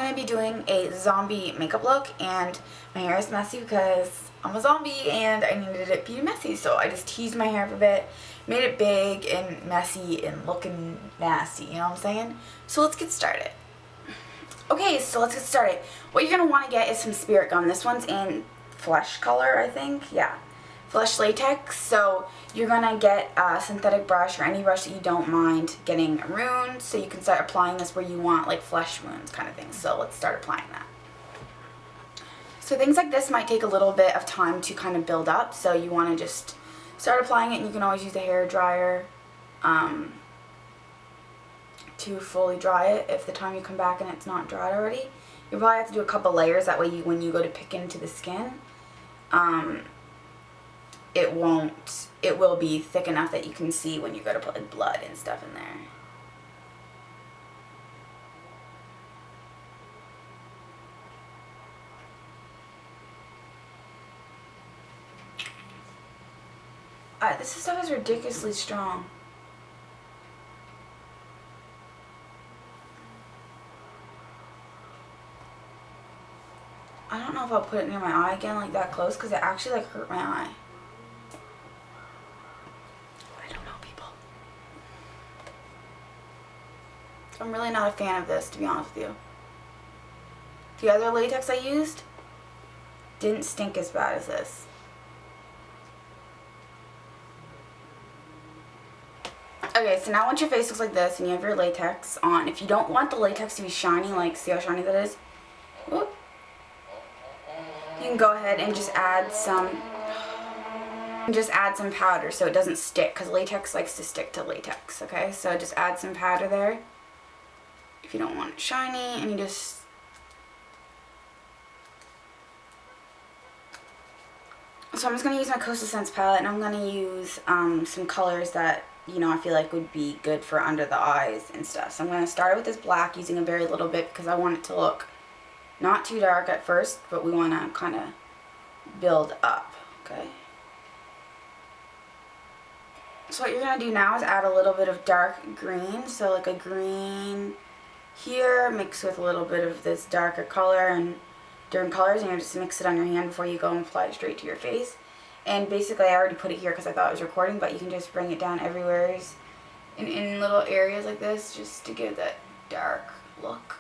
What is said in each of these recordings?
going to be doing a zombie makeup look, and my hair is messy because I'm a zombie and I needed it to be messy, so I just teased my hair up a bit, made it big and messy and looking nasty, you know what I'm saying? So let's get started. Okay, so let's get started. What you're going to want to get is some spirit gum. This one's in flesh color, I think. Yeah, flesh latex. So you're going to get a synthetic brush or any brush that you don't mind getting ruined, so you can start applying this where you want, like flesh wounds kind of thing. So let's start applying that. So things like this might take a little bit of time to kind of build up, so you want to just start applying it, and you can always use a hair dryer to fully dry it. If the time you come back and it's not dried already, you probably have to do a couple layers, that way when you go to pick into the skin, it will be thick enough that you can see when you go to put like blood and stuff in there. This stuff is ridiculously strong. I don't know if I'll put it near my eye again like that close, because it actually like hurt my eye. I don't know, people. I'm really not a fan of this, to be honest with you. The other latex I used didn't stink as bad as this. Okay, so now once your face looks like this and you have your latex on, if you don't want the latex to be shiny, like, see how shiny that is? Whoop. You can go ahead and just add some powder so it doesn't stick, because latex likes to stick to latex, okay? So just add some powder there if you don't want it shiny, and you just... So I'm just going to use my Coastal Scents palette, and I'm going to use some colors that, you know, I feel like would be good for under the eyes and stuff. So I'm going to start with this black, using a very little bit, because I want it to look not too dark at first, but we want to kind of build up, okay? So what you're going to do now is add a little bit of dark green, so like a green here mixed with a little bit of this darker color and different colors, and you just mix it on your hand before you go and apply it straight to your face. And basically I already put it here because I thought it was recording, but you can just bring it down everywhere in little areas like this, just to give that dark look.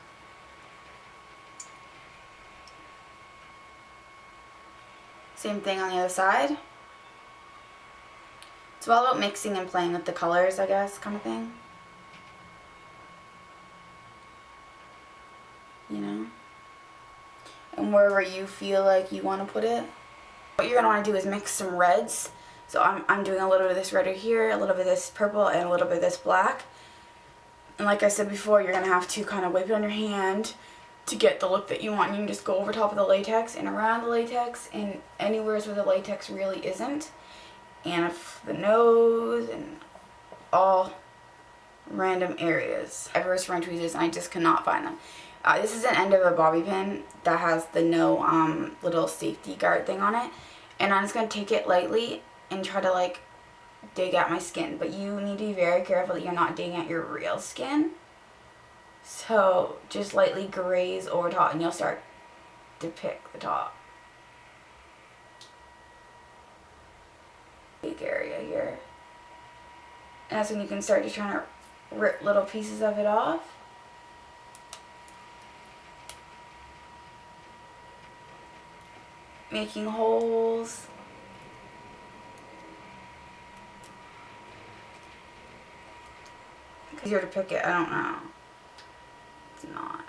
Same thing on the other side. It's all about mixing and playing with the colors, I guess, kind of thing. You know? And wherever you feel like you want to put it. What you're going to want to do is mix some reds. So I'm doing a little bit of this red right here, a little bit of this purple, and a little bit of this black. And like I said before, you're going to have to kind of wipe it on your hand to get the look that you want. You can just go over top of the latex and around the latex and anywhere where the latex really isn't. And if the nose and all random areas. I've reversed for tweezers and I just cannot find them. This is an end of a bobby pin that has the no little safety guard thing on it. And I'm just going to take it lightly and try to like dig at my skin. But you need to be very careful that you're not digging at your real skin. So just lightly graze over top and you'll start to pick the top. Big area here. And that's when you can start to try to rip little pieces of it off. Making holes. It's easier to pick it, I don't know. It's not.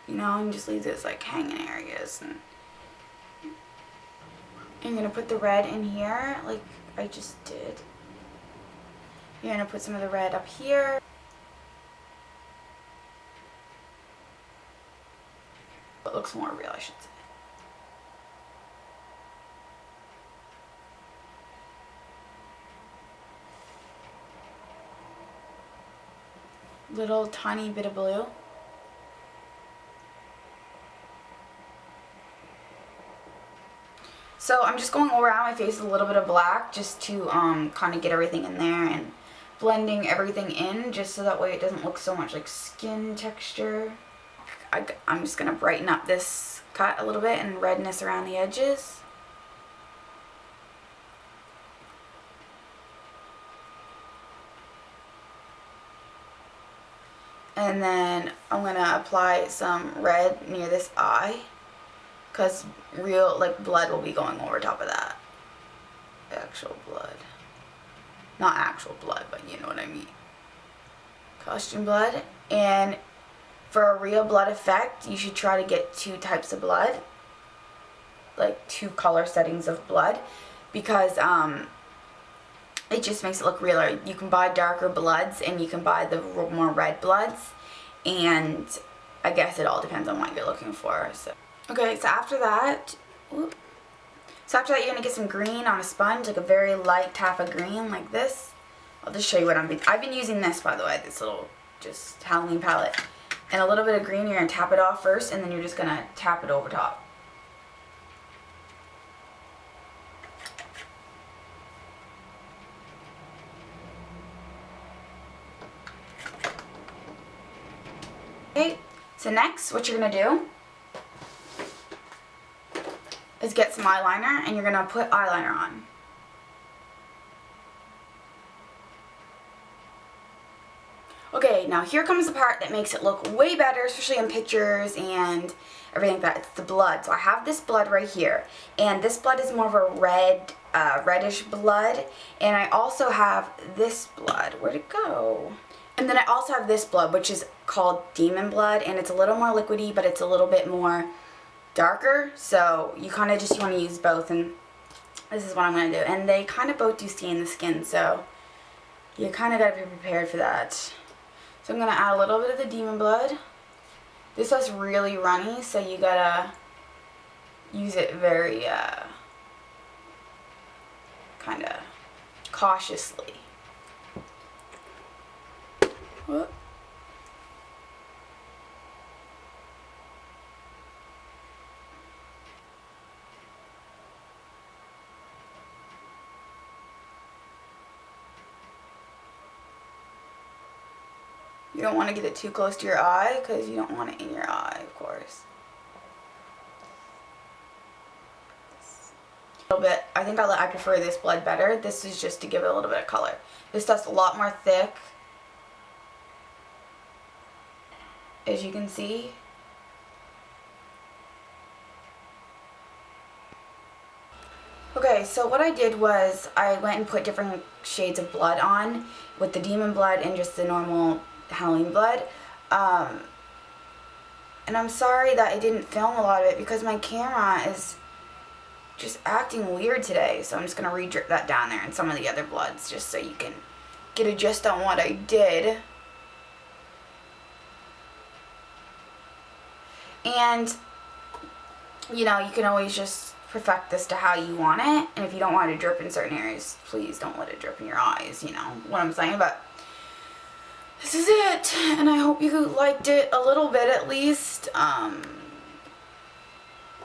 You know, and just leave this like hanging areas. And I'm going to put the red in here like I just did. You're going to put some of the red up here. It looks more real, I should say. Little tiny bit of blue. So I'm just going around my face with a little bit of black just to kind of get everything in there and blending everything in just so that way it doesn't look so much like skin texture. I'm just going to brighten up this cut a little bit and redness around the edges. And then I'm going to apply some red near this eye because real like blood will be going over top of that. Actual blood. Not actual blood, but you know what I mean. Costume blood. And for a real blood effect, you should try to get 2 types of blood. Like 2 color settings of blood. Because it just makes it look realer. You can buy darker bloods and you can buy the more red bloods. And I guess it all depends on what you're looking for. So okay, so after that, you're going to get some green on a sponge, like a very light tap of green like this. I'll just show you what I've been using this, by the way, this little just Halloween palette. And a little bit of green, you're going to tap it off first, and then you're just going to tap it over top. Okay, so next, what you're going to do is get some eyeliner, and you're going to put eyeliner on. Okay, now here comes the part that makes it look way better, especially in pictures and everything like that. It's the blood. So I have this blood right here, and this blood is more of a red, reddish blood. And I also have this blood. Where'd it go? And then I also have this blood, which is called Demon Blood, and it's a little more liquidy, but it's a little bit more darker. So you kind of just want to use both, and this is what I'm going to do. And they kind of both do stain the skin, so you kind of got to be prepared for that. So I'm going to add a little bit of the Demon Blood. This stuff's really runny, so you gotta use it very, kind of cautiously. Whoop. You don't want to get it too close to your eye because you don't want it in your eye, of course. A little bit. I think I prefer this blood better. This is just to give it a little bit of color. This stuff's a lot more thick, as you can see. Okay, so what I did was I went and put different shades of blood on with the Demon Blood and just the normal Halloween blood. And I'm sorry that I didn't film a lot of it because my camera is just acting weird today. So I'm just going to re-drip that down there and some of the other bloods just so you can get a gist on what I did. And, you know, you can always just perfect this to how you want it. And if you don't want it to drip in certain areas, please don't let it drip in your eyes, you know what I'm saying. But this is it, and I hope you liked it a little bit at least.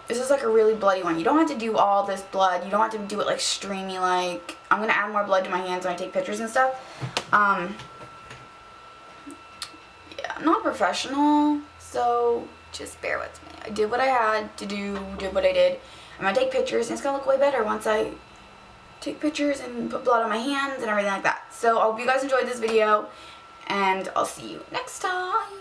This is like a really bloody one. You don't have to do all this blood. You don't have to do it like streamy like. I'm going to add more blood to my hands when I take pictures and stuff. Yeah, I'm not professional, so just bear with me. I did what I had to do, did what I did. I'm going to take pictures, and it's going to look way better once I take pictures and put blood on my hands and everything like that. So I hope you guys enjoyed this video. And I'll see you next time.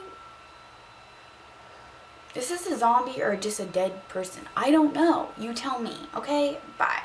Is this a zombie or just a dead person? I don't know. You tell me. Okay? Bye.